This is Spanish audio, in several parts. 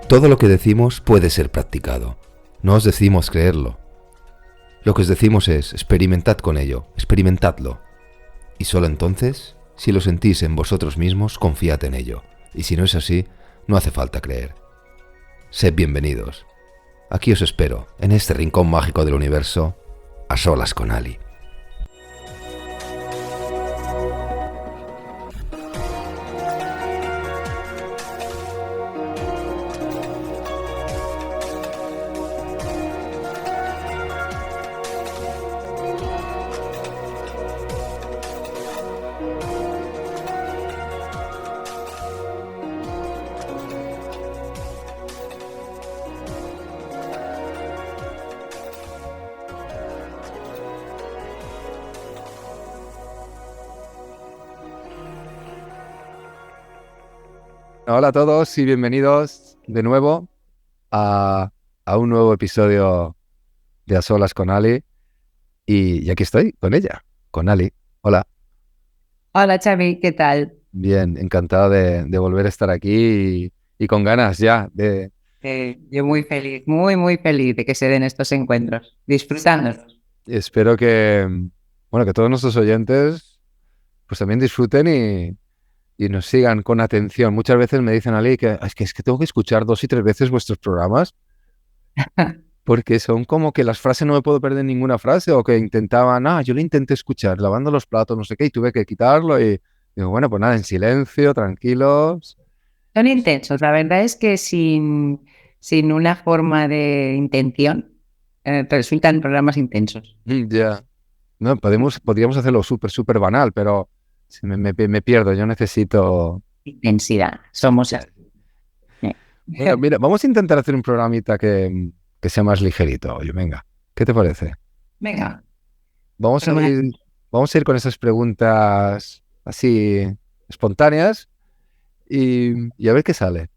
Todo lo que decimos puede ser practicado. No os decimos creerlo. Lo que os decimos es, experimentad con ello, experimentadlo. Y solo entonces, si lo sentís en vosotros mismos, confiad en ello. Y si no es así, no hace falta creer. Sed bienvenidos. Aquí os espero, en este rincón mágico del universo, a solas con Ali. Hola a todos y bienvenidos de nuevo a, a un nuevo episodio de A Solas con Ali. Y aquí estoy con ella, con Ali. Hola, Hola Xavi, ¿qué tal? bien, encantado de volver a estar aquí y con ganas ya de... Yo muy feliz, muy feliz de que se den estos encuentros, disfrutándolos. Espero que todos nuestros oyentes pues también disfruten y nos sigan con atención. Muchas veces me dicen, Ali, que es que tengo que escuchar 2 y 3 veces vuestros programas porque son como que las frases no me puedo perder ninguna frase o que intentaban, yo lo intenté escuchar lavando los platos, no sé qué, y tuve que quitarlo y digo, bueno, pues nada, en silencio, tranquilos. Son intensos, la verdad es que sin una forma de intención, resultan programas intensos. Ya. No, podríamos hacerlo súper banal, pero me pierdo, yo necesito... Intensidad, somos así. Bueno, mira, vamos a intentar hacer un programita que sea más ligerito. Oye, venga, ¿qué te parece? Venga, Vamos a ir, vamos a ir con esas preguntas así espontáneas y a ver qué sale.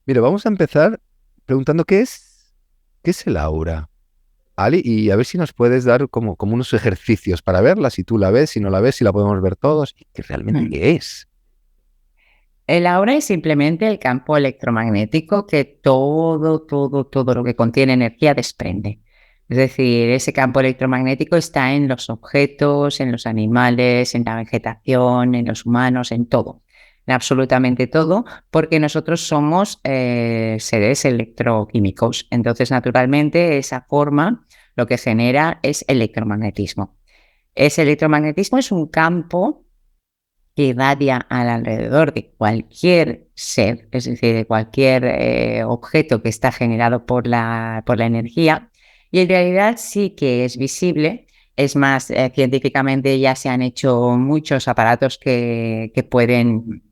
Mira, vamos a empezar preguntando ¿qué es el aura? Ali, y a ver si nos puedes dar como unos ejercicios para verla, si tú la ves, si no la ves, si la podemos ver todos, y qué realmente qué es. el aura es simplemente el campo electromagnético que todo lo que contiene energía desprende. Es decir, ese campo electromagnético está en los objetos, en los animales, en la vegetación, en los humanos, en todo, en absolutamente todo, porque nosotros somos seres electroquímicos. Entonces, naturalmente, esa forma lo que genera es electromagnetismo. Ese electromagnetismo es un campo que irradia alrededor de cualquier ser, es decir, de cualquier objeto que está generado por la energía, y en realidad sí que es visible. Es más, científicamente ya se han hecho muchos aparatos que pueden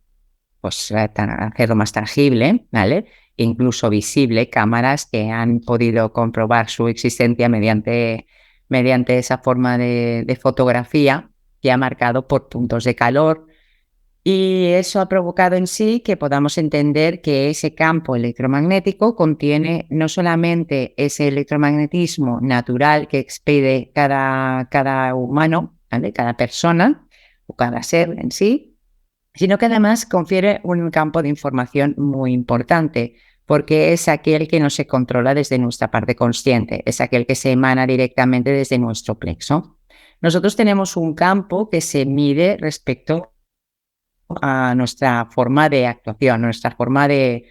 pues, hacerlo más tangible, ¿vale? Incluso visible, cámaras que han podido comprobar su existencia mediante esa forma de fotografía que ha marcado por puntos de calor, y eso ha provocado en sí que podamos entender que ese campo electromagnético contiene no solamente ese electromagnetismo natural que expide cada humano, ¿vale? Cada persona o cada ser en sí, sino que además confiere un campo de información muy importante, porque es aquel que no se controla desde nuestra parte consciente, es aquel que se emana directamente desde nuestro plexo. Nosotros tenemos un campo que se mide respecto a nuestra forma de actuación, nuestra forma de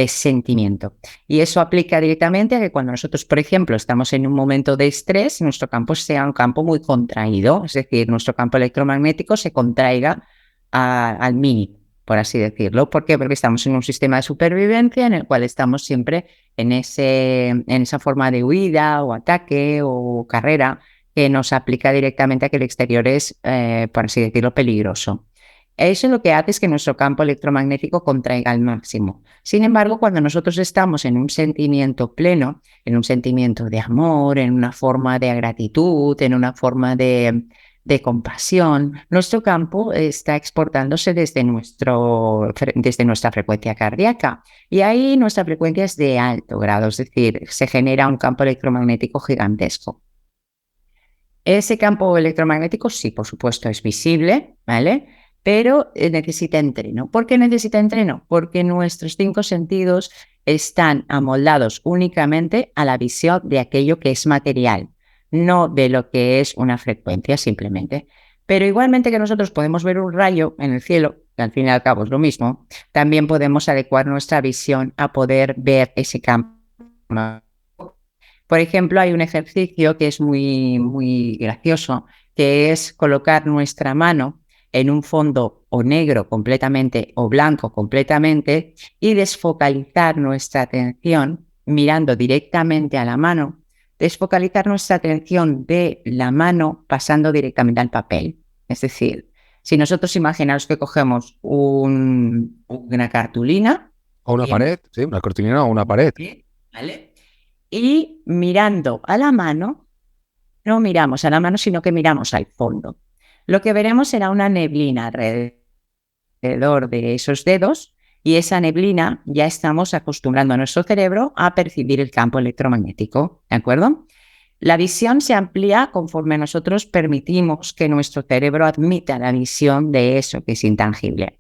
sentimiento. Y eso aplica directamente a que cuando nosotros, por ejemplo, estamos en un momento de estrés, nuestro campo sea un campo muy contraído, es decir, nuestro campo electromagnético se contraiga al mínimo, por así decirlo. ¿Por qué? Porque estamos en un sistema de supervivencia en el cual estamos siempre en esa forma de huida o ataque o carrera que nos aplica directamente a que el exterior es, por así decirlo, peligroso. Eso lo que hace es que nuestro campo electromagnético contraiga al máximo. Sin embargo, cuando nosotros estamos en un sentimiento pleno, en un sentimiento de amor, en una forma de gratitud, en una forma de compasión, nuestro campo está exportándose desde nuestra frecuencia cardíaca. Y ahí nuestra frecuencia es de alto grado, es decir, se genera un campo electromagnético gigantesco. Ese campo electromagnético sí, por supuesto, es visible, ¿vale? Pero necesita entreno. ¿Por qué necesita entreno? Porque nuestros 5 sentidos están amoldados únicamente a la visión de aquello que es material, no de lo que es una frecuencia simplemente. Pero igualmente que nosotros podemos ver un rayo en el cielo, que al fin y al cabo es lo mismo, también podemos adecuar nuestra visión a poder ver ese campo. Por ejemplo, hay un ejercicio que es muy gracioso, que es colocar nuestra mano en un fondo o negro completamente o blanco completamente y desfocalizar nuestra atención mirando directamente a la mano, desfocalizar nuestra atención de la mano pasando directamente al papel. Es decir, si nosotros imaginamos que cogemos una cartulina O una pared, sí, una cortina o una pared. ¿vale? Y mirando a la mano, no miramos a la mano, sino que miramos al fondo. Lo que veremos será una neblina alrededor de esos dedos y esa neblina ya estamos acostumbrando a nuestro cerebro a percibir el campo electromagnético, ¿de acuerdo? La visión se amplía conforme nosotros permitimos que nuestro cerebro admita la visión de eso que es intangible.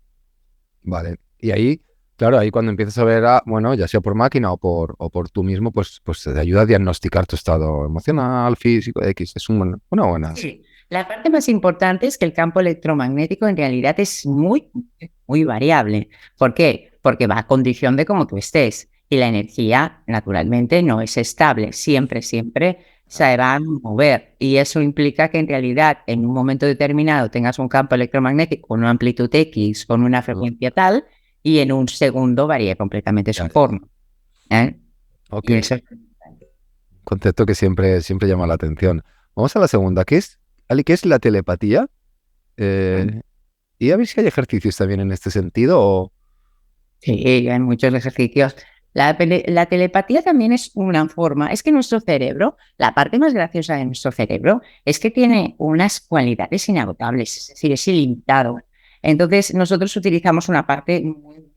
Vale. Y ahí, claro, ahí cuando empiezas a ver, bueno, ya sea por máquina o por tú mismo, pues te ayuda a diagnosticar tu estado emocional, físico, X. Es una buena. Sí. La parte más importante es que el campo electromagnético en realidad es muy variable. ¿Por qué? Porque va a condición de cómo tú estés. Y la energía, naturalmente, no es estable. Siempre se va a mover. Y eso implica que en realidad, en un momento determinado, tengas un campo electromagnético con una amplitud X, con una frecuencia tal, y en un segundo varía completamente su forma. Ok. Y eso... Concepto que siempre llama la atención. Vamos a la segunda, Ali, ¿qué es la telepatía? Y a ver si hay ejercicios también en este sentido. Sí, hay muchos ejercicios. La telepatía también es una forma, es que nuestro cerebro, la parte más graciosa de nuestro cerebro es que tiene unas cualidades inagotables, es decir, es ilimitado. Entonces, nosotros utilizamos una parte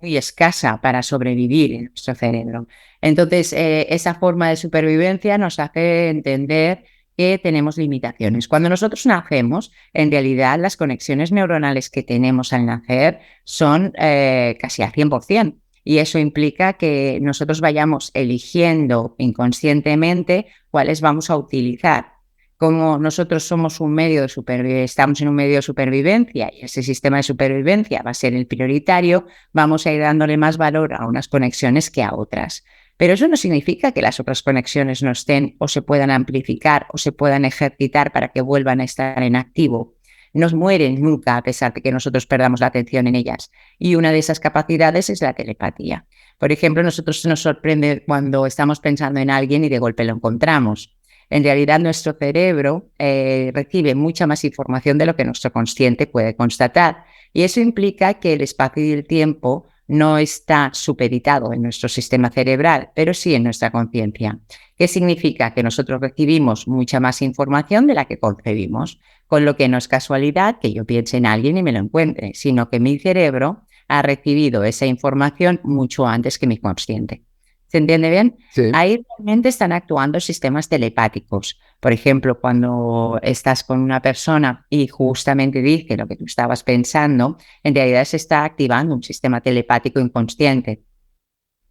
muy escasa para sobrevivir en nuestro cerebro. Entonces, esa forma de supervivencia nos hace entender que tenemos limitaciones. Cuando nosotros nacemos, en realidad las conexiones neuronales que tenemos al nacer son casi al 100%. Y eso implica que nosotros vayamos eligiendo inconscientemente cuáles vamos a utilizar. Como nosotros somos un medio de estamos en un medio de supervivencia y ese sistema de supervivencia va a ser el prioritario, vamos a ir dándole más valor a unas conexiones que a otras. Pero eso no significa que las otras conexiones no estén o se puedan amplificar o se puedan ejercitar para que vuelvan a estar en activo. No mueren nunca a pesar de que nosotros perdamos la atención en ellas. Y una de esas capacidades es la telepatía. Por ejemplo, nosotros nos sorprende cuando estamos pensando en alguien y de golpe lo encontramos. En realidad, nuestro cerebro recibe mucha más información de lo que nuestro consciente puede constatar. Y eso implica que el espacio y el tiempo no está supeditado en nuestro sistema cerebral, pero sí en nuestra conciencia. ¿Qué significa? Que nosotros recibimos mucha más información de la que concebimos, con lo que no es casualidad que yo piense en alguien y me lo encuentre, sino que mi cerebro ha recibido esa información mucho antes que mi consciente. ¿Se entiende bien? Sí. Ahí realmente están actuando sistemas telepáticos. Por ejemplo, cuando estás con una persona y justamente dice lo que tú estabas pensando, en realidad se está activando un sistema telepático inconsciente.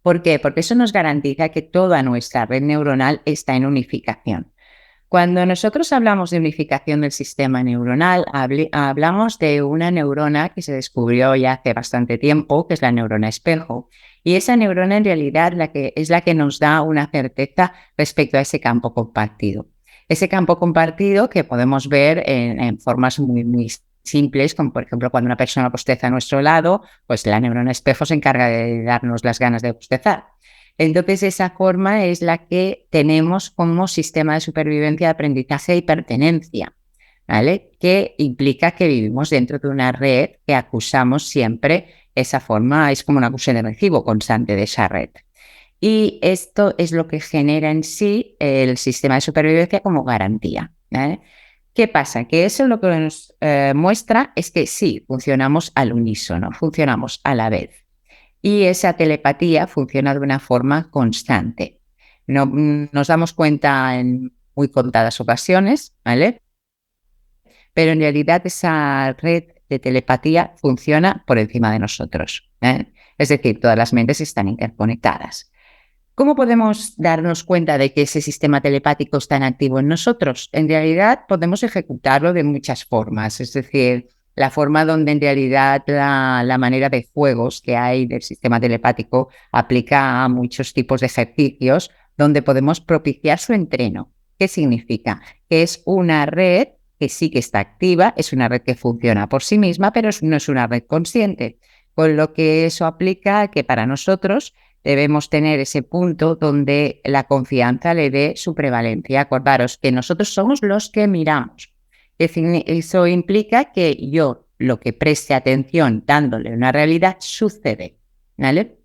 ¿Por qué? Porque eso nos garantiza que toda nuestra red neuronal está en unificación. Cuando nosotros hablamos de unificación del sistema neuronal, hablamos de una neurona que se descubrió ya hace bastante tiempo, que es la neurona espejo. Y esa neurona en realidad es la que nos da una certeza respecto a ese campo compartido. Ese campo compartido que podemos ver en formas muy simples, como por ejemplo cuando una persona bosteza a nuestro lado, pues la neurona espejo se encarga de darnos las ganas de bostezar. Entonces, esa forma es la que tenemos como sistema de supervivencia, de aprendizaje y pertenencia, ¿vale? Que implica que vivimos dentro de una red que acusamos siempre. Esa forma es como una acusación de recibo constante de esa red. Y esto es lo que genera en sí el sistema de supervivencia como garantía, ¿vale? ¿Qué pasa? Que eso lo que nos muestra es que sí, funcionamos al unísono, funcionamos a la vez. Y esa telepatía funciona de una forma constante. Nos damos cuenta en muy contadas ocasiones, ¿vale? Pero en realidad esa red de telepatía funciona por encima de nosotros, ¿eh? Es decir, todas las mentes están interconectadas. ¿Cómo podemos darnos cuenta de que ese sistema telepático está en activo en nosotros? En realidad podemos ejecutarlo de muchas formas, es decir, la forma donde en realidad la manera de juegos que hay del sistema telepático aplica a muchos tipos de ejercicios donde podemos propiciar su entreno. ¿Qué significa? Que es una red que sí que está activa, es una red que funciona por sí misma, pero no es una red consciente, con lo que eso aplica a que para nosotros debemos tener ese punto donde la confianza le dé su prevalencia. Acordaros que nosotros somos los que miramos. Eso implica que yo lo que preste atención dándole una realidad sucede, ¿vale?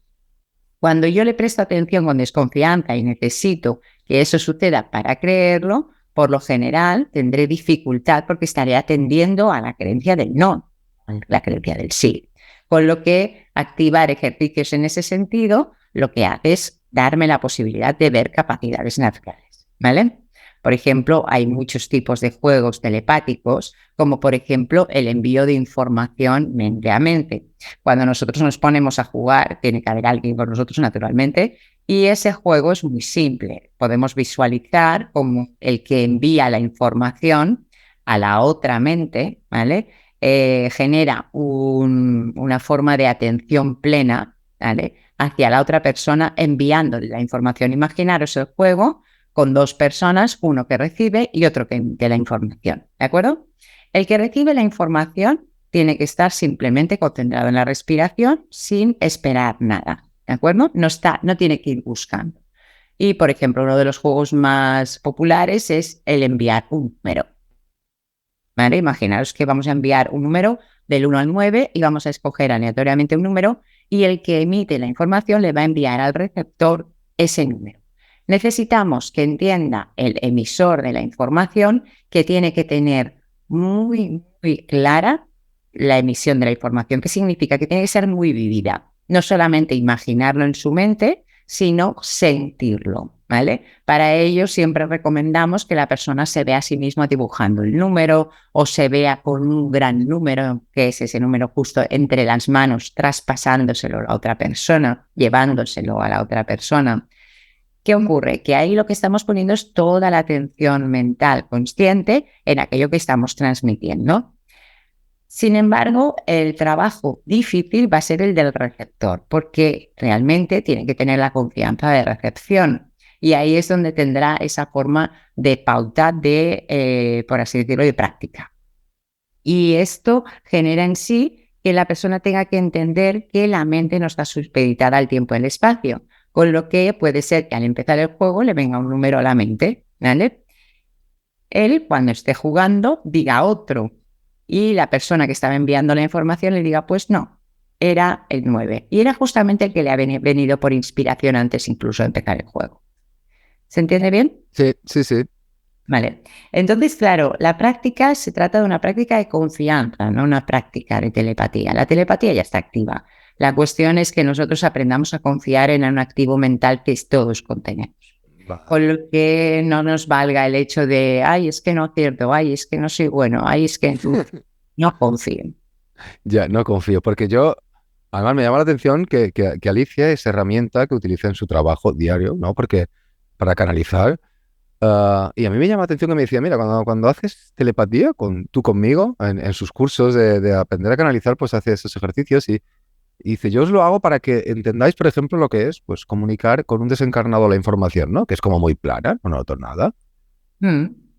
Cuando yo le presto atención con desconfianza y necesito que eso suceda para creerlo, por lo general tendré dificultad porque estaré atendiendo a la creencia del no, a la creencia del sí. Con lo que activar ejercicios en ese sentido lo que hace es darme la posibilidad de ver capacidades naturales, ¿vale? Por ejemplo, hay muchos tipos de juegos telepáticos, como por ejemplo el envío de información mente a mente. Cuando nosotros nos ponemos a jugar, tiene que haber alguien con nosotros naturalmente, y ese juego es muy simple. Podemos visualizar como el que envía la información a la otra mente, ¿vale? Genera una forma de atención plena, ¿vale?, hacia la otra persona enviándole la información. Imaginaros el juego con dos personas, uno que recibe y otro que emite la información, ¿de acuerdo? El que recibe la información tiene que estar simplemente concentrado en la respiración sin esperar nada, ¿de acuerdo? No tiene que ir buscando. Y, por ejemplo, uno de los juegos más populares es el enviar un número, ¿vale? Imaginaros que vamos a enviar un número del 1 al 9 y vamos a escoger aleatoriamente un número y el que emite la información le va a enviar al receptor ese número. Necesitamos que entienda el emisor de la información que tiene que tener muy clara la emisión de la información. ¿Qué significa? Que tiene que ser muy vivida. No solamente imaginarlo en su mente, sino sentirlo, ¿vale? Para ello siempre recomendamos que la persona se vea a sí misma dibujando el número o se vea con un gran número, que es ese número justo entre las manos, traspasándoselo a la otra persona, llevándoselo a la otra persona. ¿Qué ocurre? Que ahí lo que estamos poniendo es toda la atención mental consciente en aquello que estamos transmitiendo. Sin embargo, el trabajo difícil va a ser el del receptor, porque realmente tiene que tener la confianza de recepción. Y ahí es donde tendrá esa forma de pauta de, por así decirlo, de práctica. Y esto genera en sí que la persona tenga que entender que la mente no está supeditada al tiempo y al espacio, con lo que puede ser que al empezar el juego le venga un número a la mente, ¿vale? Él, cuando esté jugando, diga otro. Y la persona que estaba enviando la información le diga, pues no, era el 9. Y era justamente el que le ha venido por inspiración antes incluso de empezar el juego. ¿Se entiende bien? Sí, sí, sí. Vale. Entonces, claro, la práctica se trata de una práctica de confianza, no una práctica de telepatía. La telepatía ya está activa. La cuestión es que nosotros aprendamos a confiar en un activo mental que todos contenemos. Con lo que no nos valga el hecho de, ay, es que no acierto, ay, es que no soy bueno, ay, es que no confío. Ya, no confío, porque yo, además me llama la atención que Alicia es herramienta que utiliza en su trabajo diario, ¿no? Porque para canalizar, y a mí me llama la atención que me decía, mira, cuando haces telepatía tú conmigo, en sus cursos de aprender a canalizar, pues hace esos ejercicios y dice, yo os lo hago para que entendáis, por ejemplo, lo que es pues comunicar con un desencarnado la información, ¿no? Que es como muy plana, no noto nada.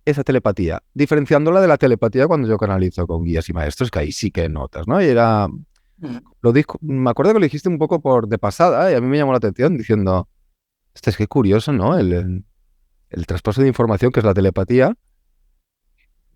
Esa telepatía, diferenciándola de la telepatía cuando yo canalizo con guías y maestros, que ahí sí que notas, ¿no? Y era... me acuerdo que lo dijiste un poco de pasada y a mí me llamó la atención diciendo, es que curioso, ¿no? El traspaso de información que es la telepatía.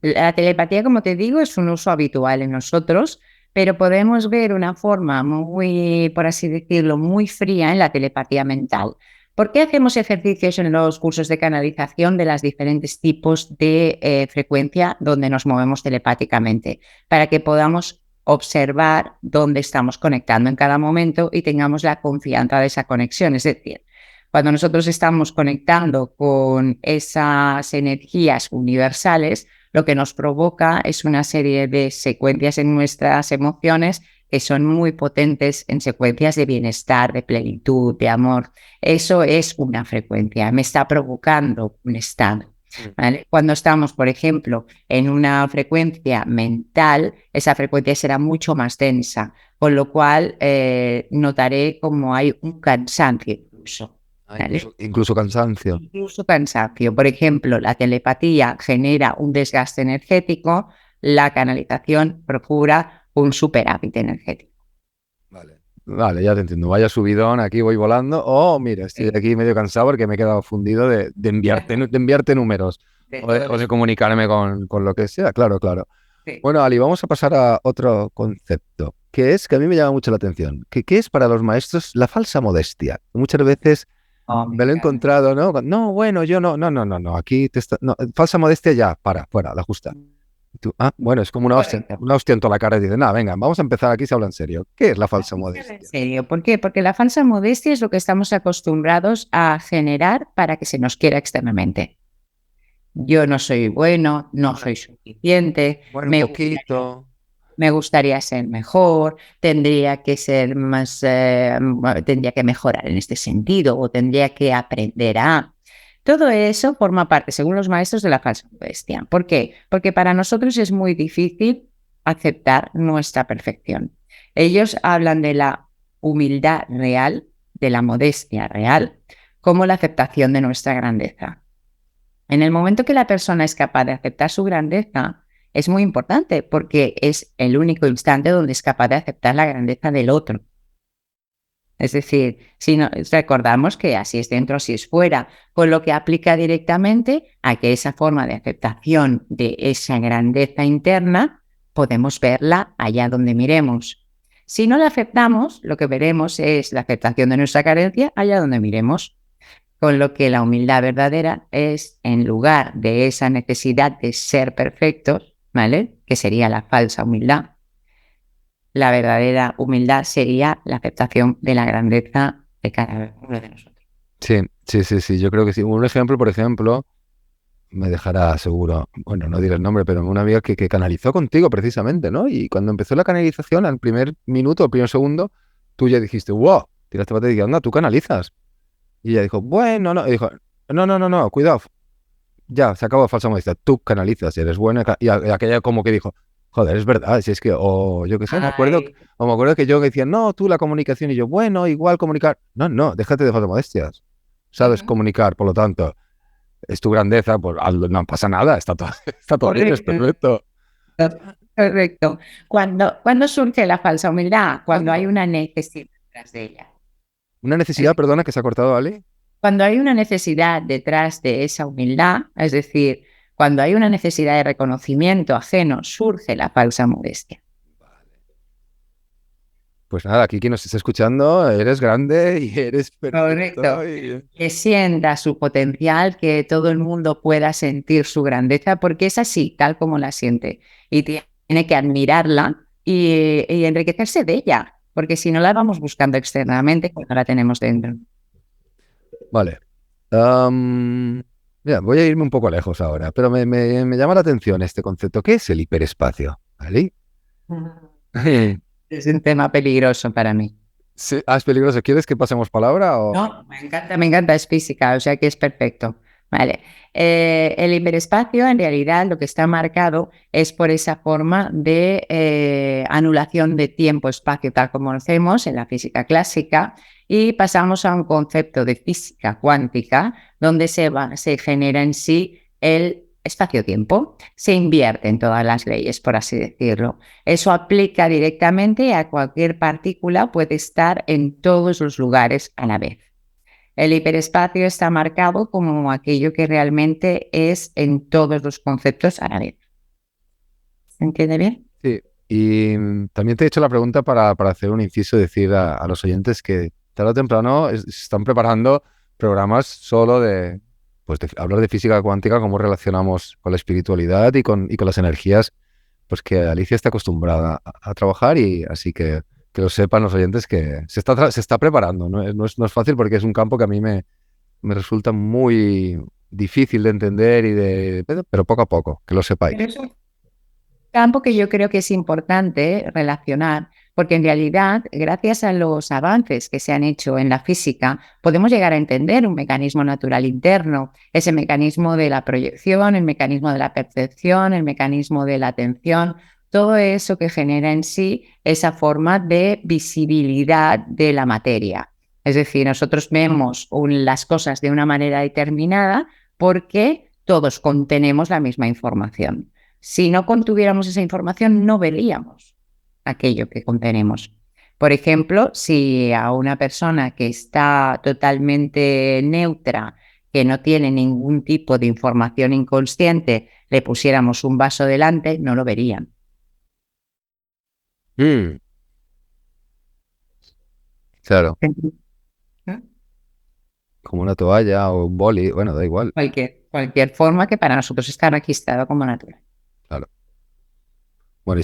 La telepatía, como te digo, es un uso habitual en nosotros, pero podemos ver una forma muy, por así decirlo, muy fría en la telepatía mental. ¿Por qué hacemos ejercicios en los cursos de canalización de los diferentes tipos de frecuencia donde nos movemos telepáticamente? Para que podamos observar dónde estamos conectando en cada momento y tengamos la confianza de esa conexión. Es decir, cuando nosotros estamos conectando con esas energías universales, lo que nos provoca es una serie de secuencias en nuestras emociones que son muy potentes en secuencias de bienestar, de plenitud, de amor. Eso es una frecuencia, me está provocando un estado. ¿Vale? Cuando estamos, por ejemplo, en una frecuencia mental, esa frecuencia será mucho más densa, con lo cual notaré como hay un cansancio incluso. ¿Vale? Incluso cansancio. Incluso cansancio. Por ejemplo, la telepatía genera un desgaste energético, la canalización procura un superávit energético. Vale, ya te entiendo. Vaya subidón, aquí voy volando. Oh, mira, estoy aquí medio cansado porque me he quedado fundido de enviarte números o de comunicarme con lo que sea. Claro, claro. Sí. Bueno, Ali, vamos a pasar a otro concepto, que es que a mí me llama mucho la atención. ¿Qué es para los maestros la falsa modestia? Muchas veces me lo he encontrado, ¿no? No, bueno, yo no. Aquí no, falsa modestia ya, fuera, la justa. Tú, bueno, es como una hostia en toda la cara y dices, nada, venga, vamos a empezar aquí, se habla en serio. ¿Qué es la falsa modestia? En serio, ¿por qué? Porque la falsa modestia es lo que estamos acostumbrados a generar para que se nos quiera externamente. Yo no soy bueno, no soy suficiente, Bueno, un poquito. Me gustaría ser mejor, tendría que ser más, tendría que mejorar en este sentido o tendría que aprender a... Todo eso forma parte, según los maestros, de la falsa modestia. ¿Por qué? Porque para nosotros es muy difícil aceptar nuestra perfección. Ellos hablan de la humildad real, de la modestia real, como la aceptación de nuestra grandeza. En el momento que la persona es capaz de aceptar su grandeza, es muy importante porque es el único instante donde es capaz de aceptar la grandeza del otro. Es decir, si no, recordamos que así es dentro, así es fuera, con lo que aplica directamente a que esa forma de aceptación de esa grandeza interna podemos verla allá donde miremos. Si no la aceptamos, lo que veremos es la aceptación de nuestra carencia allá donde miremos. Con lo que la humildad verdadera es, en lugar de esa necesidad de ser perfectos, ¿vale? Que sería la falsa humildad, la verdadera humildad sería la aceptación de la grandeza de cada uno de nosotros. Sí, yo creo que sí. Un ejemplo, por ejemplo, me dejará seguro, bueno, no diré el nombre, pero una amiga que canalizó contigo precisamente, ¿no? Y cuando empezó la canalización, al primer minuto, al primer segundo, tú ya dijiste, wow, tiraste para atrás y dijiste, anda, tú canalizas. Y ella dijo, bueno, no, y dijo, no, cuidado, ya, se acabó falsa modestia, tú canalizas, eres buena, y aquella como que dijo, joder, es verdad, si es que, o yo qué sé, me acuerdo que yo decía, no, tú la comunicación, y yo, bueno, igual comunicar, no, déjate de falsa modestias, sabes comunicar, por lo tanto, es tu grandeza, pues no pasa nada, está todo bien, es perfecto. Correcto. ¿Cuándo surge la falsa humildad? Cuando hay una necesidad detrás de ella. Una necesidad, perdona, que se ha cortado, Ali. Cuando hay una necesidad detrás de esa humildad, es decir, cuando hay una necesidad de reconocimiento ajeno, surge la falsa modestia. Pues nada, aquí quien nos está escuchando, eres grande y eres perfecto. Correcto. Que sienta su potencial, que todo el mundo pueda sentir su grandeza, porque es así, tal como la siente. Y tiene que admirarla y enriquecerse de ella, porque si no la vamos buscando externamente, cuando la tenemos dentro. Vale. Mira, voy a irme un poco lejos ahora, pero me llama la atención este concepto. ¿Qué es el hiperespacio? ¿Vale? Es un tema peligroso para mí. Sí, es peligroso. ¿Quieres que pasemos palabra? O... No, me encanta, es física, o sea que es perfecto. Vale. El hiperespacio en realidad lo que está marcado es por esa forma de anulación de tiempo-espacio tal como lo hacemos en la física clásica y pasamos a un concepto de física cuántica donde se genera en sí el espacio-tiempo, se invierten todas las leyes, por así decirlo. Eso aplica directamente a cualquier partícula, puede estar en todos los lugares a la vez. El hiperespacio está marcado como aquello que realmente es en todos los conceptos a la vez. ¿Se entiende bien? Sí, y también te he hecho la pregunta para hacer un inciso, decir a los oyentes que tarde o temprano se están preparando programas solo de hablar de física cuántica, cómo relacionamos con la espiritualidad y con las energías, pues que Alicia está acostumbrada a trabajar, y así que lo sepan los oyentes que se está preparando. No es fácil porque es un campo que a mí me resulta muy difícil de entender, pero poco a poco, que lo sepáis. Pero es un campo que yo creo que es importante relacionar, porque en realidad, gracias a los avances que se han hecho en la física, podemos llegar a entender un mecanismo natural interno, ese mecanismo de la proyección, el mecanismo de la percepción, el mecanismo de la atención, todo eso que genera en sí esa forma de visibilidad de la materia. Es decir, nosotros vemos las cosas de una manera determinada porque todos contenemos la misma información. Si no contuviéramos esa información, no veríamos aquello que contenemos. Por ejemplo, si a una persona que está totalmente neutra, que no tiene ningún tipo de información inconsciente, le pusiéramos un vaso delante, no lo verían. Claro, ¿Eh? como una toalla o un boli, bueno, da igual. Cualquier forma que para nosotros está registrado como natural. Claro. Bueno,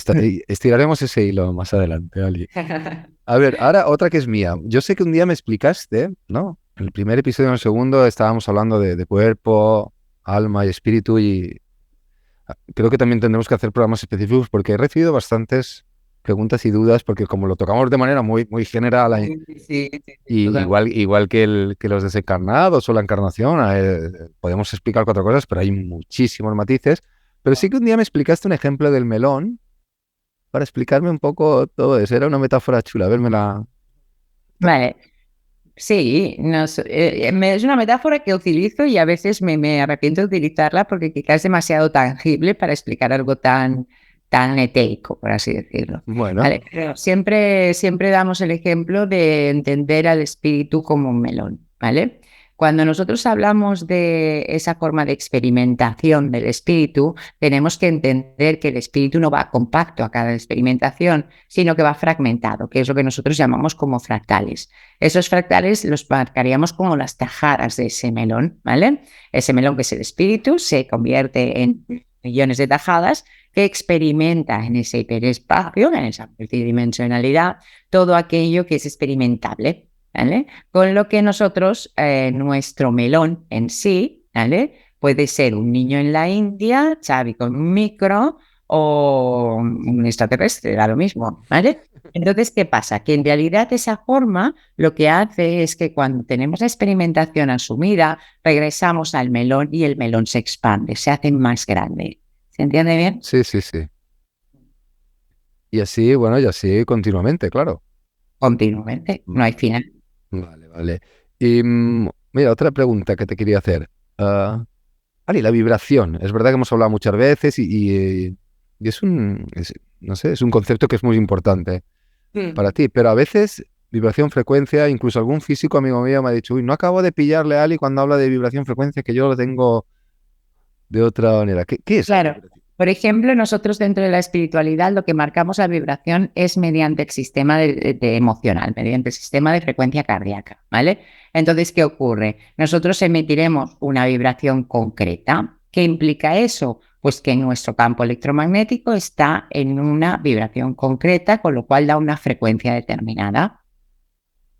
estiraremos ese hilo más adelante, Ali. A ver, ahora otra que es mía. Yo sé que un día me explicaste, ¿no? En el primer episodio, en el segundo, estábamos hablando de cuerpo, alma y espíritu y creo que también tendremos que hacer programas específicos porque he recibido bastantes preguntas y dudas porque como lo tocamos de manera muy, muy general Sí, y igual que los desencarnados o la encarnación, podemos explicar 4 cosas, pero hay muchísimos matices. Pero sí que un día me explicaste un ejemplo del melón para explicarme un poco todo eso. Era una metáfora chula, a ver, Vale. Sí, es una metáfora que utilizo y a veces me arrepiento de utilizarla porque quizás es demasiado tangible para explicar algo tan etérico, por así decirlo. Bueno, Vale, pero siempre damos el ejemplo de entender al espíritu como un melón, ¿vale? Cuando nosotros hablamos de esa forma de experimentación del espíritu, tenemos que entender que el espíritu no va compacto a cada experimentación, sino que va fragmentado, que es lo que nosotros llamamos como fractales. Esos fractales los marcaríamos como las tajadas de ese melón, ¿vale? Ese melón que es el espíritu se convierte en millones de tajadas que experimenta en ese hiperespacio, en esa multidimensionalidad, todo aquello que es experimentable, ¿vale? Con lo que nosotros, nuestro melón en sí, ¿vale? Puede ser un niño en la India, Xavi con un micro o un extraterrestre, da lo mismo, ¿vale? Entonces, ¿qué pasa? Que en realidad esa forma lo que hace es que cuando tenemos la experimentación asumida, regresamos al melón y el melón se expande, se hace más grande. ¿Se entiende bien? sí. Y así, bueno, y así continuamente, claro. Continuamente, no hay final. Vale. Y mira, otra pregunta que te quería hacer. Ali, la vibración. Es verdad que hemos hablado muchas veces y no sé, es un concepto que es muy importante para ti, pero a veces vibración, frecuencia, incluso algún físico amigo mío me ha dicho, uy, no acabo de pillarle a Ali cuando habla de vibración, frecuencia, que yo lo tengo de otra manera. ¿Qué es la Claro. vibración? Por ejemplo, nosotros dentro de la espiritualidad lo que marcamos la vibración es mediante el sistema de emocional, mediante el sistema de frecuencia cardíaca, ¿vale? Entonces, ¿qué ocurre? Nosotros emitiremos una vibración concreta. ¿Qué implica eso? Pues que nuestro campo electromagnético está en una vibración concreta, con lo cual da una frecuencia determinada.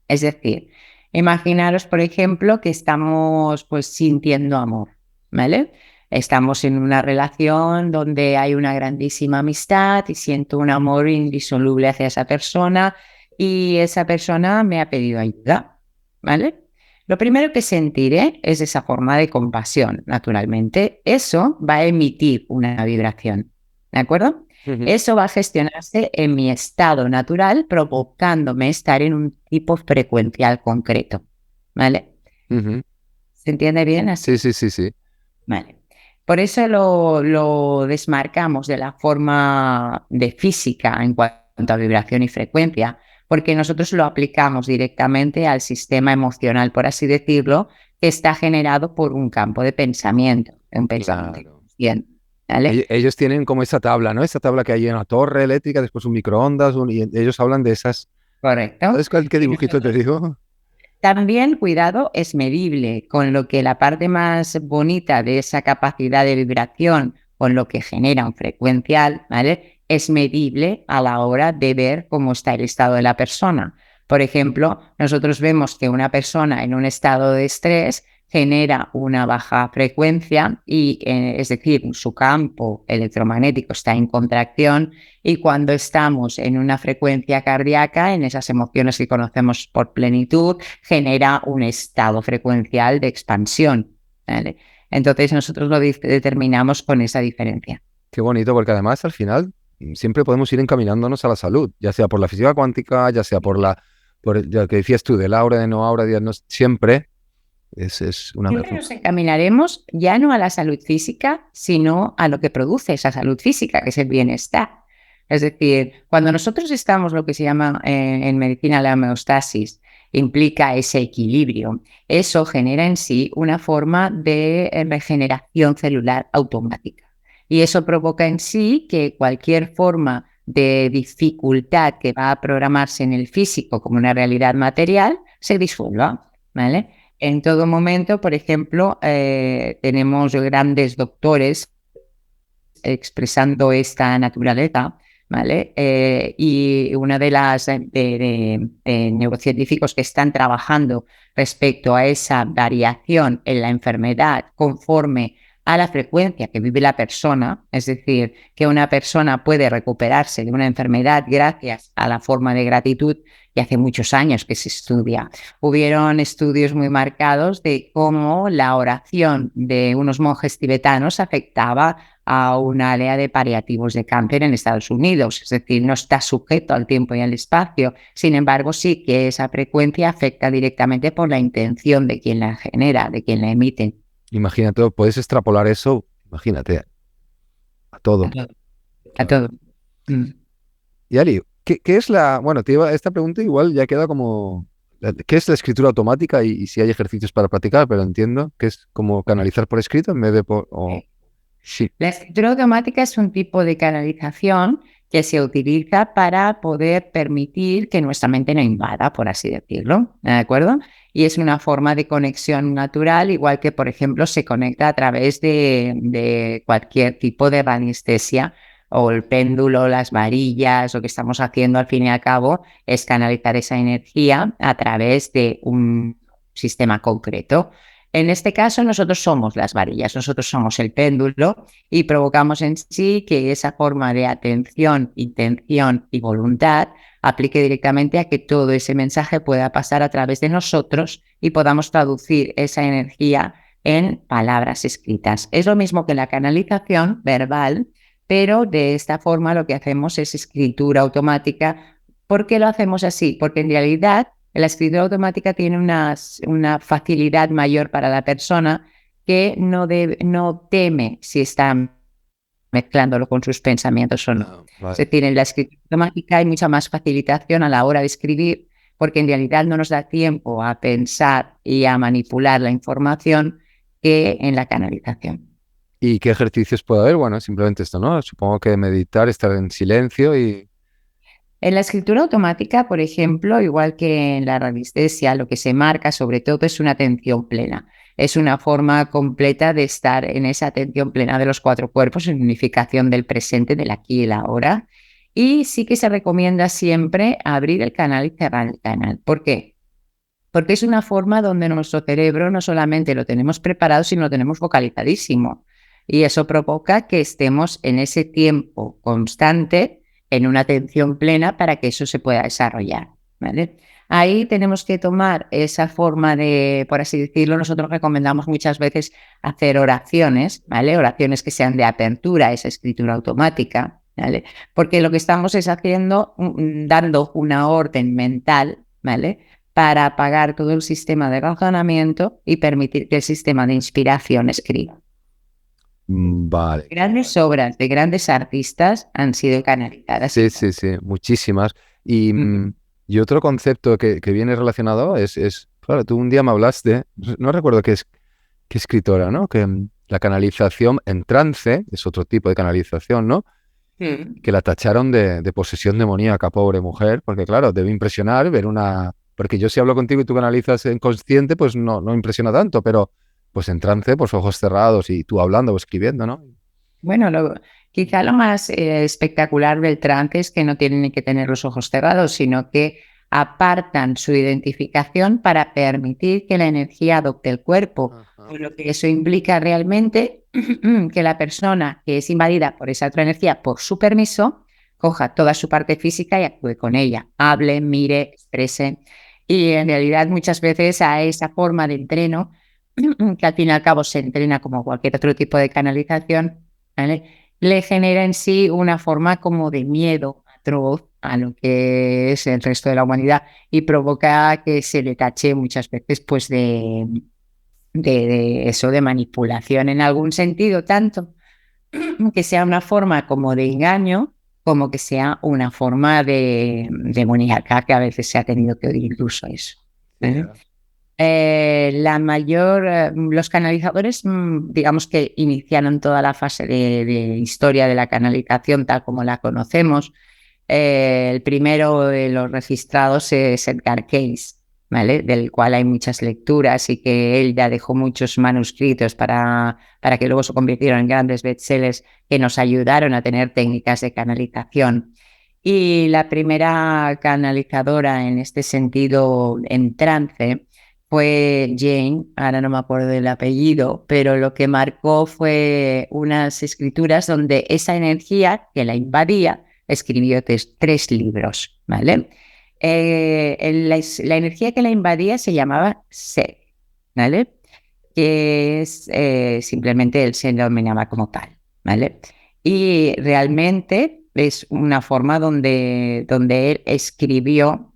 Es decir, imaginaros, por ejemplo, que estamos pues sintiendo amor, ¿vale? Estamos en una relación donde hay una grandísima amistad y siento un amor indisoluble hacia esa persona y esa persona me ha pedido ayuda, ¿vale? Lo primero que sentiré es esa forma de compasión, naturalmente. Eso va a emitir una vibración, ¿de acuerdo? Eso va a gestionarse en mi estado natural, provocándome estar en un tipo frecuencial concreto, ¿vale? ¿Se entiende bien así? Sí. Vale. Por eso lo desmarcamos de la forma de física en cuanto a vibración y frecuencia, porque nosotros lo aplicamos directamente al sistema emocional, por así decirlo, que está generado por un campo de pensamiento, un pensamiento inconsciente, ¿vale? Ellos tienen como esa tabla, ¿no? Esa tabla que hay en una torre eléctrica, después un microondas, y ellos hablan de esas. Correcto. ¿Sabes qué dibujito te digo? También, cuidado, es medible, con lo que la parte más bonita de esa capacidad de vibración, con lo que genera un frecuencial, ¿vale? Es medible a la hora de ver cómo está el estado de la persona. Por ejemplo, nosotros vemos que una persona en un estado de estrés genera una baja frecuencia y, es decir, su campo electromagnético está en contracción, y cuando estamos en una frecuencia cardíaca, en esas emociones que conocemos por plenitud, genera un estado frecuencial de expansión, ¿vale? Entonces nosotros lo determinamos con esa diferencia. Qué bonito, porque además al final siempre podemos ir encaminándonos a la salud, ya sea por la física cuántica, ya sea por lo que decías tú, del aura, de no aura, siempre es una Siempre mezcla. nos encaminaremos ya no a la salud física, sino a lo que produce esa salud física, que es el bienestar. Es decir, cuando nosotros estamos, lo que se llama en medicina la homeostasis, implica ese equilibrio. Eso genera en sí una forma de regeneración celular automática. Y eso provoca en sí que cualquier forma de dificultad que va a programarse en el físico como una realidad material se disuelva, ¿vale? En todo momento, por ejemplo, tenemos grandes doctores expresando esta naturaleza, ¿vale? Y una de las neurocientíficos que están trabajando respecto a esa variación en la enfermedad conforme a la frecuencia que vive la persona, es decir, que una persona puede recuperarse de una enfermedad gracias a la forma de gratitud, y hace muchos años que se estudia. Hubieron estudios muy marcados de cómo la oración de unos monjes tibetanos afectaba a una área de paliativos de cáncer en Estados Unidos, es decir, no está sujeto al tiempo y al espacio. Sin embargo, sí que esa frecuencia afecta directamente por la intención de quien la genera, de quien la emite. Imagínate, puedes extrapolar eso, imagínate, a todo. A todo. Y Ali, ¿qué es bueno, esta pregunta igual ya queda como, ¿qué es la escritura automática y si hay ejercicios para practicar? Pero entiendo que es como canalizar por escrito en vez de por... Sí. La escritura automática es un tipo de canalización que se utiliza para poder permitir que nuestra mente no invada, por así decirlo, ¿de acuerdo? Y es una forma de conexión natural, igual que, por ejemplo, se conecta a través de cualquier tipo de radiestesia, o el péndulo, las varillas. Lo que estamos haciendo al fin y al cabo es canalizar esa energía a través de un sistema concreto. En este caso, nosotros somos las varillas, nosotros somos el péndulo, y provocamos en sí que esa forma de atención, intención y voluntad aplique directamente a que todo ese mensaje pueda pasar a través de nosotros y podamos traducir esa energía en palabras escritas. Es lo mismo que la canalización verbal, pero de esta forma lo que hacemos es escritura automática. ¿Por qué lo hacemos así? Porque en realidad la escritura automática tiene una facilidad mayor para la persona, que no teme si está mezclándolo con sus pensamientos o no. Vale. Es decir, en la escritura automática hay mucha más facilitación a la hora de escribir, porque en realidad no nos da tiempo a pensar y a manipular la información que en la canalización. ¿Y qué ejercicios puede haber? Bueno, simplemente esto, ¿no? Supongo que meditar, estar en silencio y... En la escritura automática, por ejemplo, igual que en la radiestesia, lo que se marca sobre todo es una atención plena. Es una forma completa de estar en esa atención plena de los cuatro cuerpos, en unificación del presente, del aquí y el ahora. Y sí que se recomienda siempre abrir el canal y cerrar el canal. ¿Por qué? Porque es una forma donde nuestro cerebro no solamente lo tenemos preparado, sino lo tenemos focalizadísimo. Y eso provoca que estemos en ese tiempo constante, en una atención plena, para que eso se pueda desarrollar, ¿vale? Ahí tenemos que tomar esa forma de, por así decirlo, nosotros recomendamos muchas veces hacer oraciones, ¿vale? Oraciones que sean de apertura a esa escritura automática, ¿vale? Porque lo que estamos es haciendo, dando una orden mental, ¿vale?, para apagar todo el sistema de razonamiento y permitir que el sistema de inspiración escriba. Vale. Grandes obras de grandes artistas han sido canalizadas. Sí, muchísimas. Y otro concepto que viene relacionado es, claro, tú un día me hablaste, no recuerdo qué escritora, ¿no? Que la canalización en trance es otro tipo de canalización, ¿no? Que la tacharon de posesión demoníaca, pobre mujer, porque claro, debe impresionar ver porque yo si hablo contigo y tú canalizas en consciente, pues no impresiona tanto, pero pues en trance, pues ojos cerrados y tú hablando o escribiendo, ¿no? Bueno, quizá lo más espectacular del trance es que no tienen ni que tener los ojos cerrados, sino que apartan su identificación para permitir que la energía adopte el cuerpo. Por lo que eso implica realmente que la persona que es invadida por esa otra energía, por su permiso, coja toda su parte física y actúe con ella. Hable, mire, exprese. Y en realidad muchas veces a esa forma de entreno, que al fin y al cabo se entrena como cualquier otro tipo de canalización, ¿vale?, le genera en sí una forma como de miedo atroz a lo que es el resto de la humanidad y provoca que se le tache muchas veces pues de eso, de manipulación en algún sentido, tanto que sea una forma como de engaño como que sea una forma de demoníaca, que a veces se ha tenido que oír incluso eso. ¿Vale? Los canalizadores, digamos que iniciaron toda la fase de historia de la canalización tal como la conocemos. El primero de los registrados es Edgar Cayce, ¿vale?, del cual hay muchas lecturas y que él ya dejó muchos manuscritos para que luego se convirtieron en grandes bestsellers que nos ayudaron a tener técnicas de canalización. Y la primera canalizadora en este sentido en trance fue Jane, ahora no me acuerdo del apellido, pero lo que marcó fue unas escrituras donde esa energía que la invadía escribió tres libros, ¿vale? La energía que la invadía se llamaba Sed, ¿vale?, que es simplemente él se denominaba como tal, ¿vale? Y realmente es una forma donde él escribió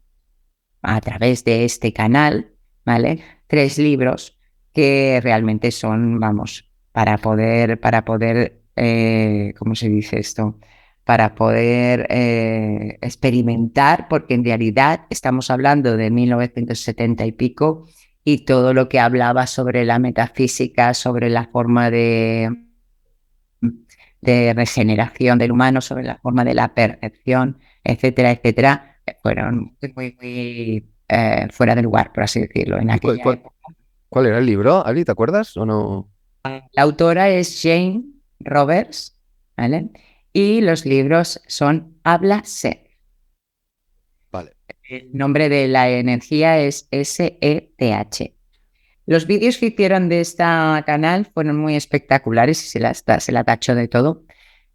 a través de este canal, ¿vale?, 3 libros que realmente son, vamos, para poder, ¿cómo se dice esto?, para poder experimentar, porque en realidad estamos hablando de 1970 y pico, y todo lo que hablaba sobre la metafísica, sobre la forma de regeneración del humano, sobre la forma de la percepción, etcétera, etcétera, fueron muy fuera de lugar, por así decirlo, en aquella época. ¿Cuál era el libro, Ali? ¿Te acuerdas o no? La autora es Jane Roberts, ¿vale?, y los libros son Habla Sed. Vale. El nombre de la energía es SETH. Los vídeos que hicieron de este canal fueron muy espectaculares y se la tachó de todo,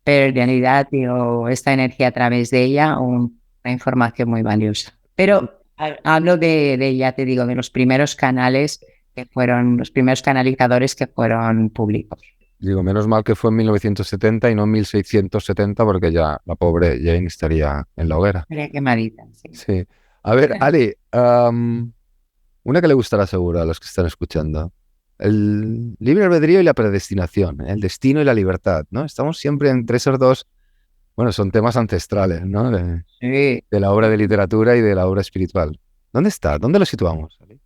pero en realidad dio esta energía a través de ella una información muy valiosa. Pero hablo ya te digo, de los primeros canales que fueron, los primeros canalizadores que fueron públicos. Digo, menos mal que fue en 1970 y no en 1670, porque ya la pobre Jane estaría en la hoguera. Estaría quemadita, sí. Sí. A ver, Ali, una que le gustará seguro a los que están escuchando. El libre albedrío y la predestinación, el destino y la libertad, ¿no? Estamos siempre entre esos dos, bueno, son temas ancestrales, ¿no? Sí. De la obra de literatura y de la obra espiritual. ¿Dónde está? ¿Dónde lo situamos, Ali?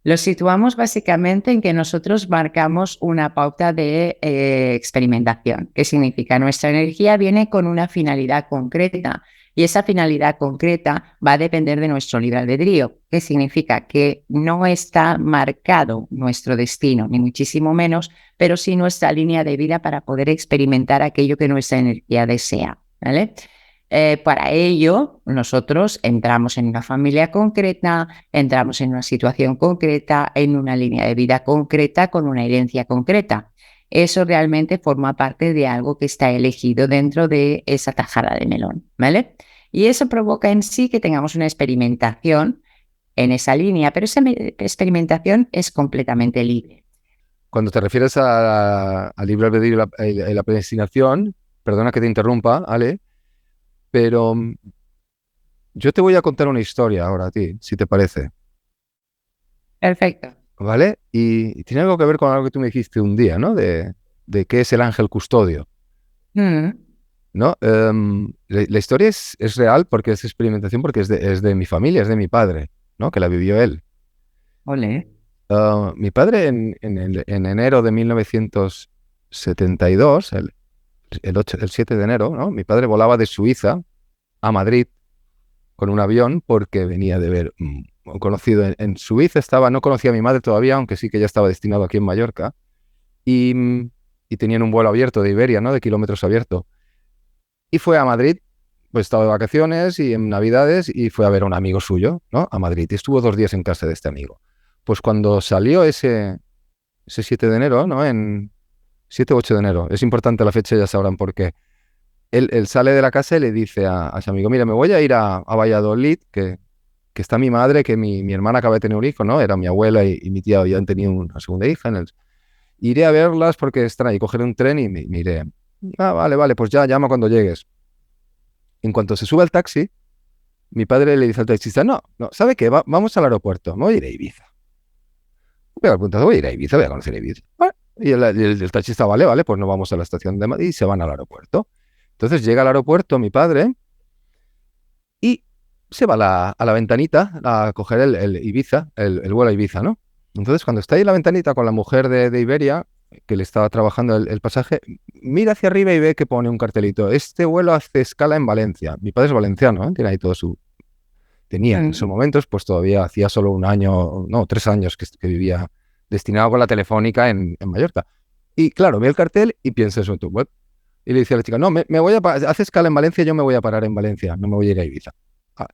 Lo situamos básicamente en que nosotros marcamos una pauta de experimentación. ¿Qué significa? Nuestra energía viene con una finalidad concreta y esa finalidad concreta va a depender de nuestro libre albedrío. ¿Qué significa? Que no está marcado nuestro destino, ni muchísimo menos, pero sí nuestra línea de vida para poder experimentar aquello que nuestra energía desea, ¿vale? Para ello, nosotros entramos en una familia concreta, entramos en una situación concreta, en una línea de vida concreta, con una herencia concreta. Eso realmente forma parte de algo que está elegido dentro de esa tajada de melón, ¿vale? Y eso provoca en sí que tengamos una experimentación en esa línea, pero esa experimentación es completamente libre. Cuando te refieres a libre albedrío y la predestinación, perdona que te interrumpa, Ale, pero yo te voy a contar una historia ahora a ti, si te parece. Perfecto. ¿Vale? Y tiene algo que ver con algo que tú me dijiste un día, ¿no? De qué es el ángel custodio, ¿no? La historia es real porque es experimentación, porque es de mi familia, es de mi padre, ¿no? Que la vivió él. Olé. Mi padre en enero de 1972, el 7 de enero, ¿no? Mi padre volaba de Suiza a Madrid con un avión porque venía de ver un conocido en Suiza. No conocía a mi madre todavía, aunque sí que ya estaba destinado aquí en Mallorca. Y tenían un vuelo abierto de Iberia, ¿no? De kilómetros abierto. Y fue a Madrid pues estaba de vacaciones y en Navidades y fue a ver a un amigo suyo, ¿no? A Madrid. Y estuvo 2 días en casa de este amigo. Pues cuando salió ese 7 de enero, ¿no? En 7 o 8 de enero. Es importante la fecha, ya sabrán por qué. Él sale de la casa y le dice a su amigo, mira, me voy a ir a Valladolid, que está mi madre, que mi hermana acaba de tener un hijo, ¿no? Era mi abuela y mi tía habían tenido una segunda hija. Iré a verlas porque están ahí. Cogeré un tren y me iré. Ah, vale, pues ya, llama cuando llegues. En cuanto se sube al taxi, mi padre le dice al taxista, no, ¿sabe qué? Vamos al aeropuerto, me voy a ir a Ibiza. Voy a puntazo, voy a ir a Ibiza, voy a conocer Ibiza. Bueno, y el taxista, vale, pues no vamos a la estación de Madrid y se van al aeropuerto. Entonces llega al aeropuerto mi padre y se va a la ventanita a coger el Ibiza, el vuelo a Ibiza, ¿no? Entonces cuando está ahí en la ventanita con la mujer de Iberia, que le estaba trabajando el pasaje, mira hacia arriba y ve que pone un cartelito, este vuelo hace escala en Valencia. Mi padre es valenciano, ¿eh? Tiene ahí todo tenía en esos momentos, pues todavía hacía solo 1 año, no, 3 años que vivía destinado con la Telefónica en Mallorca. Y claro, ve el cartel y piensa eso en tu web. Y le dice a la chica, no, me voy hace escala en Valencia, yo me voy a parar en Valencia, no me voy a ir a Ibiza. Ah,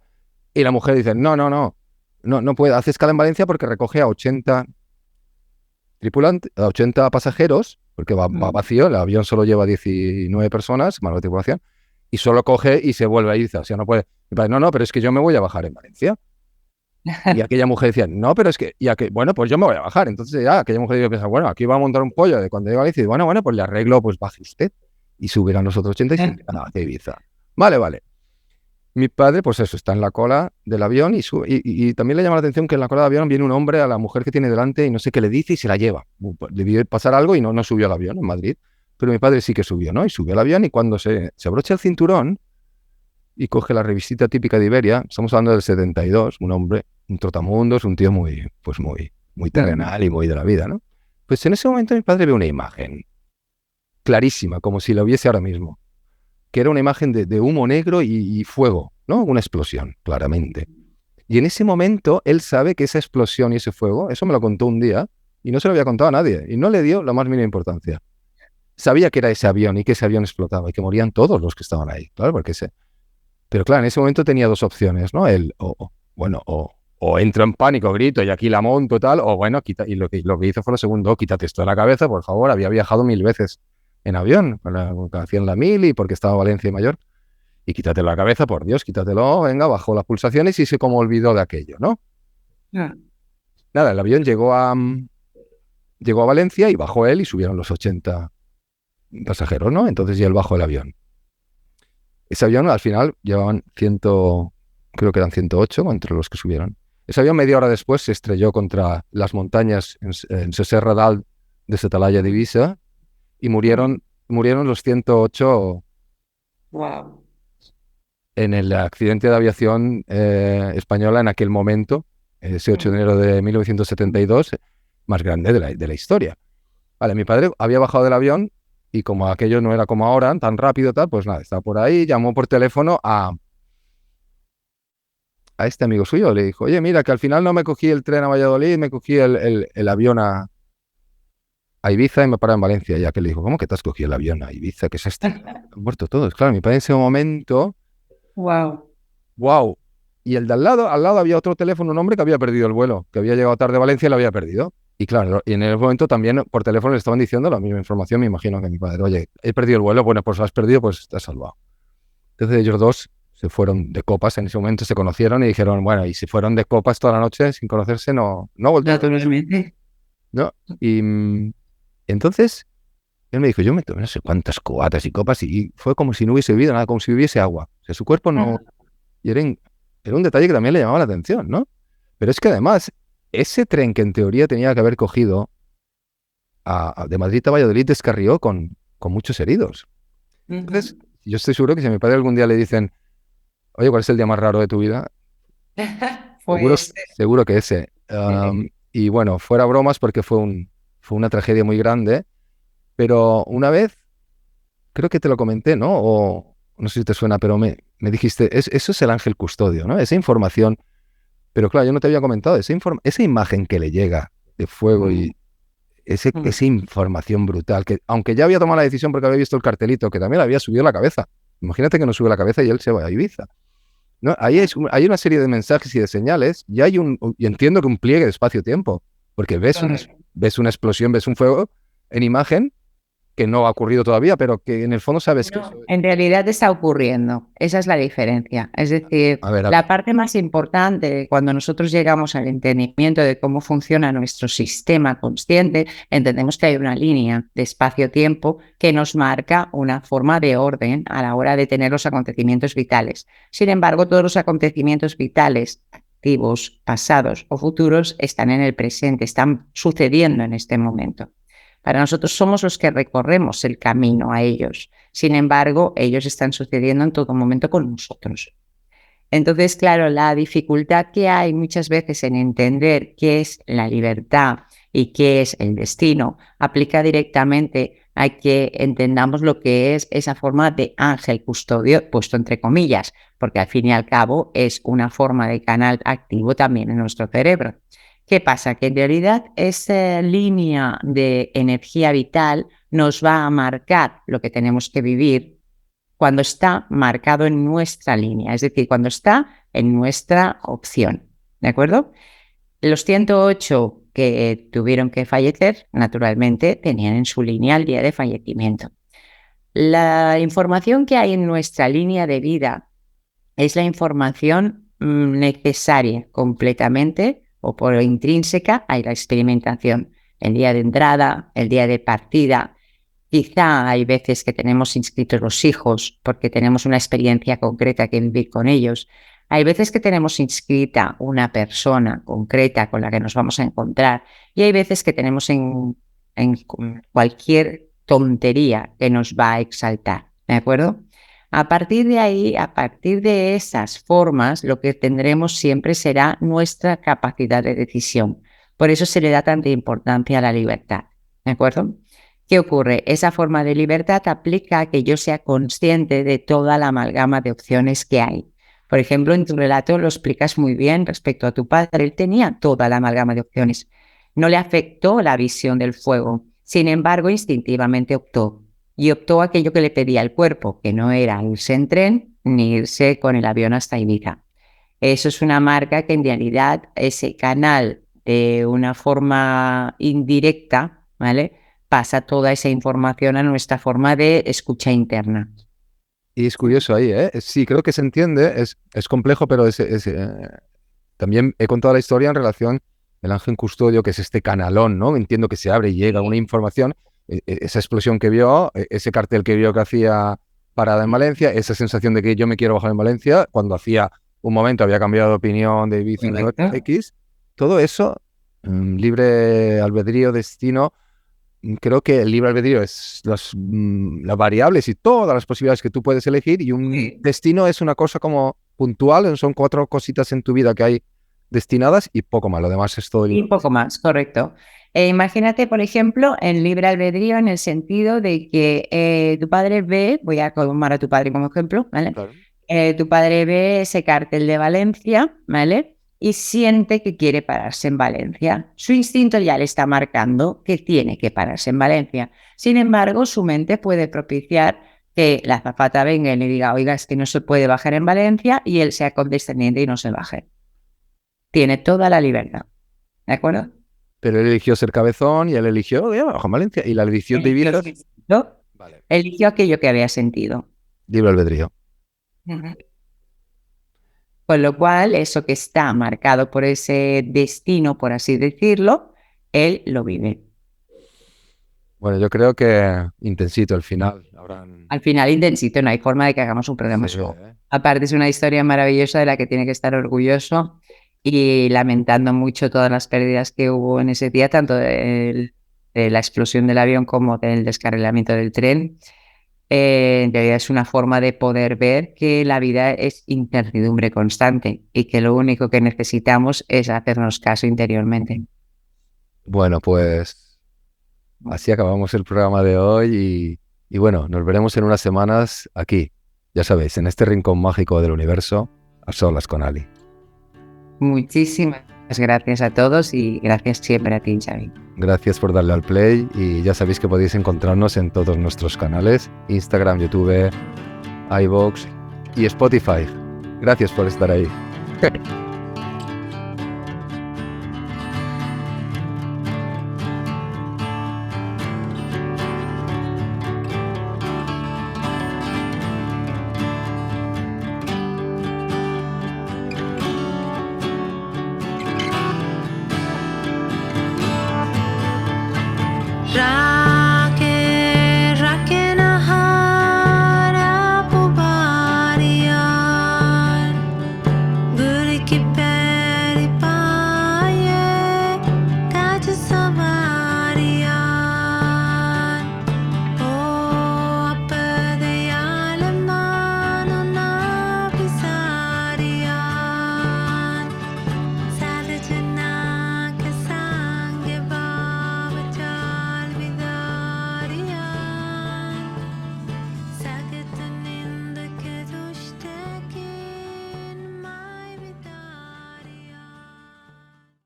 y la mujer dice, no puede, hace escala en Valencia porque recoge a 80 tripulantes, a 80 pasajeros, porque va vacío, el avión solo lleva 19 personas, más la tripulación, y solo coge y se vuelve a Ibiza. O sea, no puede. No, pero es que yo me voy a bajar en Valencia. Y aquella mujer decía, no, pero es que, bueno, pues yo me voy a bajar. Entonces ya aquella mujer piensa, bueno, aquí va a montar un pollo de cuando llega a Valencia, y bueno, pues le arreglo, pues baje usted y subirán los otros 80 y se irán a Ibiza. Vale. Mi padre, pues eso, está en la cola del avión y sube. Y también le llama la atención que en la cola del avión viene un hombre a la mujer que tiene delante y no sé qué le dice y se la lleva. Debió pasar algo y no subió al avión en Madrid. Pero mi padre sí que subió, ¿no? Y subió al avión y cuando se abrocha el cinturón y coge la revisita típica de Iberia, estamos hablando del 72, un hombre, un trotamundos, un tío muy terrenal y muy de la vida, ¿no? Pues en ese momento mi padre ve una imagen clarísima, como si la viese ahora mismo, que era una imagen de humo negro y fuego, ¿no? Una explosión, claramente. Y en ese momento él sabe que esa explosión y ese fuego, eso me lo contó un día y no se lo había contado a nadie y no le dio la más mínima importancia. Sabía que era ese avión y que ese avión explotaba y que morían todos los que estaban ahí, claro, porque Pero claro, en ese momento tenía 2 opciones, ¿no? O entro en pánico, grito y aquí la monto tal, o bueno, y lo que hizo fue lo segundo, quítate esto de la cabeza, por favor, había viajado 1000 veces en avión, hacían la 1000 y porque estaba Valencia y Mayor, y quítatelo de la cabeza, por Dios, quítatelo, venga, bajó las pulsaciones y se como olvidó de aquello, ¿no? Nada, el avión llegó a Valencia y bajó él y subieron los 80 pasajeros, ¿no? Entonces ya él bajó el avión. Ese avión al final llevaban creo que eran 108 entre los que subieron. Ese avión media hora después se estrelló contra las montañas en Serra d'Alt de Setalaya de Ibiza y murieron los 108 en el accidente de aviación española en aquel momento, ese 8 de enero de 1972, más grande de la historia. Vale, mi padre había bajado del avión y como aquello no era como ahora, tan rápido, tal, pues nada, estaba por ahí, llamó por teléfono a este amigo suyo, le dijo, oye, mira, que al final no me cogí el tren a Valladolid, me cogí el avión a Ibiza y me paré en Valencia. Y aquel le dijo, ¿cómo que te has cogido el avión a Ibiza? ¿Qué es esto? Han muerto todos. Claro, mi padre en ese momento... ¡Wow! Y el de al lado había otro teléfono, un hombre que había perdido el vuelo, que había llegado tarde a Valencia y lo había perdido. Y claro, y en el momento también por teléfono le estaban diciendo la misma información, me imagino que mi padre, oye, he perdido el vuelo, bueno, pues lo has perdido, pues te has salvado. Entonces ellos dos se fueron de copas, en ese momento se conocieron y dijeron, bueno, y si fueron de copas toda la noche sin conocerse, no volvieron. Naturalmente. ¿No? Y entonces él me dijo, yo me tomé no sé cuántas cubatas y copas y fue como si no hubiese bebido nada, como si hubiese agua. O sea, su cuerpo no... Y era un detalle que también le llamaba la atención, ¿no? Pero es que además, ese tren que en teoría tenía que haber cogido de Madrid a Valladolid descarrió con muchos heridos. Entonces, yo estoy seguro que si a mi padre algún día le dicen, oye, ¿cuál es el día más raro de tu vida? Seguro que ese. Y bueno, fuera bromas porque fue una tragedia muy grande, pero una vez, creo que te lo comenté, ¿no? O no sé si te suena, pero me dijiste, eso es el ángel custodio, ¿no? Esa información, pero claro, yo no te había comentado, esa imagen que le llega de fuego y esa información brutal, que aunque ya había tomado la decisión porque había visto el cartelito, que también le había subido la cabeza, Imagínate que nos sube la cabeza y él se va a Ibiza. ¿No? Ahí hay una serie de mensajes y de señales y y entiendo que un pliegue de espacio-tiempo, porque ves una explosión, ves un fuego en imagen que no ha ocurrido todavía, pero que en el fondo sabes que eso... En realidad está ocurriendo. Esa es la diferencia. Es decir, la parte más importante cuando nosotros llegamos al entendimiento de cómo funciona nuestro sistema consciente, entendemos que hay una línea de espacio-tiempo que nos marca una forma de orden a la hora de tener los acontecimientos vitales. Sin embargo, todos los acontecimientos vitales, activos, pasados o futuros, están en el presente, están sucediendo en este momento. Para nosotros somos los que recorremos el camino a ellos. Sin embargo, ellos están sucediendo en todo momento con nosotros. Entonces, claro, la dificultad que hay muchas veces en entender qué es la libertad y qué es el destino aplica directamente a que entendamos lo que es esa forma de ángel custodio, puesto entre comillas, porque al fin y al cabo es una forma de canal activo también en nuestro cerebro. ¿Qué pasa? Que en realidad esa línea de energía vital nos va a marcar lo que tenemos que vivir cuando está marcado en nuestra línea, es decir, cuando está en nuestra opción, ¿de acuerdo? Los 108 que tuvieron que fallecer, naturalmente, tenían en su línea el día de fallecimiento. La información que hay en nuestra línea de vida es la información necesaria completamente o por intrínseca a la experimentación. El día de entrada, el día de partida. Quizá hay veces que tenemos inscritos los hijos porque tenemos una experiencia concreta que vivir con ellos. Hay veces que tenemos inscrita una persona concreta con la que nos vamos a encontrar y hay veces que tenemos en cualquier tontería que nos va a exaltar, ¿de acuerdo? A partir de ahí, a partir de esas formas, lo que tendremos siempre será nuestra capacidad de decisión. Por eso se le da tanta importancia a la libertad, ¿de acuerdo? ¿Qué ocurre? Esa forma de libertad aplica a que yo sea consciente de toda la amalgama de opciones que hay. Por ejemplo, en tu relato lo explicas muy bien respecto a tu padre. Él tenía toda la amalgama de opciones. No le afectó la visión del fuego. Sin embargo, instintivamente optó. Y optó aquello que le pedía el cuerpo, que no era irse en tren ni irse con el avión hasta Ibiza. Eso es una marca que en realidad ese canal de una forma indirecta, ¿vale?, pasa toda esa información a nuestra forma de escucha interna. Y es curioso ahí, ¿eh? Sí, creo que se entiende, es complejo, pero también he contado la historia en relación al ángel custodio, que es este canalón, ¿no? Entiendo que se abre y llega una información. Esa explosión que vio, ese cartel que vio que hacía parada en Valencia, esa sensación de que yo me quiero bajar en Valencia, cuando hacía un momento había cambiado de opinión de Ibiza X, todo eso, libre albedrío, destino, creo que el libre albedrío es las variables y todas las posibilidades que tú puedes elegir y un destino es una cosa como puntual, son 4 cositas en tu vida que hay destinadas y poco más, lo demás es todo libre. Y poco más, correcto. Imagínate, por ejemplo, en libre albedrío en el sentido de que tu padre ve, voy a tomar a tu padre como ejemplo, ¿vale? Claro. Tu padre ve ese cartel de Valencia, ¿vale?, y siente que quiere pararse en Valencia. Su instinto ya le está marcando que tiene que pararse en Valencia. Sin embargo, su mente puede propiciar que la azafata venga y le diga, oiga, es que no se puede bajar en Valencia, y él sea condescendiente y no se baje. Tiene toda la libertad, ¿de acuerdo? Pero él eligió ser cabezón y él eligió bajo Valencia. Y la elección de Ibiza... Eligió aquello que había sentido. Libre albedrío. Con lo cual, eso que está marcado por ese destino, por así decirlo, él lo vive. Bueno, yo creo que intensito al final. Al final intensito, no hay forma de que hagamos un programa solo. Aparte, es una historia maravillosa de la que tiene que estar orgulloso y lamentando mucho todas las pérdidas que hubo en ese día, tanto de la explosión del avión como del descarrilamiento del tren. En realidad es una forma de poder ver que la vida es incertidumbre constante y que lo único que necesitamos es hacernos caso interiormente. Bueno, pues así acabamos el programa de hoy y bueno, nos veremos en unas semanas aquí, ya sabéis, en este rincón mágico del universo, a solas con Ali. Muchísimas gracias a todos y gracias siempre a ti, Xavi. Gracias por darle al play y ya sabéis que podéis encontrarnos en todos nuestros canales, Instagram, YouTube, iVoox y Spotify. Gracias por estar ahí.